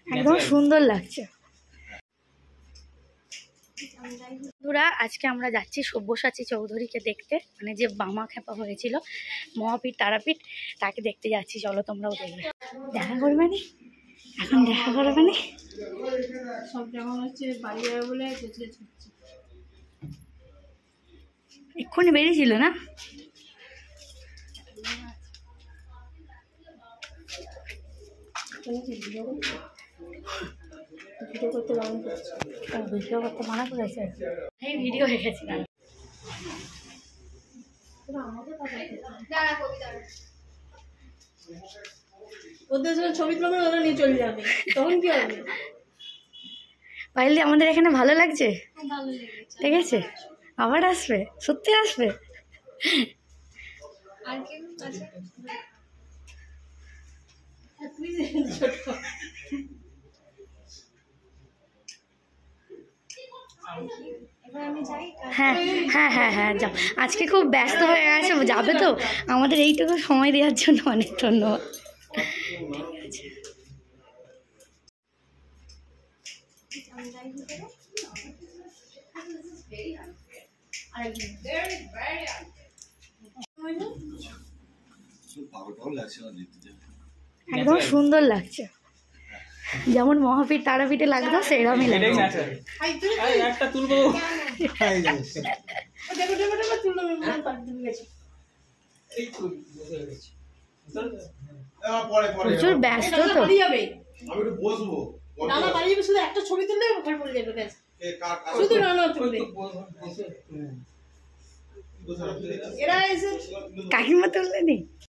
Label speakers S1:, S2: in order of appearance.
S1: একদম সুন্দর লাগছে। বন্ধুরা আজকে আমরা যাচ্ছি সব্যসাচী চৌধুরীকে দেখতে, মানে যে বামা খেপা হয়েছিল মহাপীঠ তারাপীঠ, তাকে দেখতে যাচ্ছি। চলো তোমরাও দেখবে। দেখা করবে না এখন, দেখা করবে না
S2: সব জায়গা হচ্ছে বাড়ি যাবে বলে
S1: এক্ষুনি বেরিয়েছিল না?
S2: ভিডিও করতে
S1: মানা করেছে। এই ভিডিও রেখেছিলাম।
S2: ওদের সঙ্গে ছবি তুলবে, ওরা নিয়ে চলে যাবে, তখন কি হবে?
S1: পাইলে আমাদের এখানে ভালো লাগছে, ঠিক আছে? আবার আসবে? সত্যি আসবে?
S2: আর কি আছে?
S1: হ্যাঁ হ্যাঁ হ্যাঁ হ্যাঁ যাও। আজকে খুব ব্যস্ত হয়ে গেছে, যাবে তো? আমাদের এইটুকু সময় দেওয়ার জন্য অনেক ধন্যবাদ। একদম সুন্দর লাগছে, যেমন মহাপীঠ তারাপীঠে লাগতো সেরকমই লাগছে। প্রচুর ব্যস্ত তো।
S2: শুধু একটা ছবি তুললে ঘর পড়ে যাবে, শুধু রান্না তুলবে।
S1: কাকিমা তুললেনি?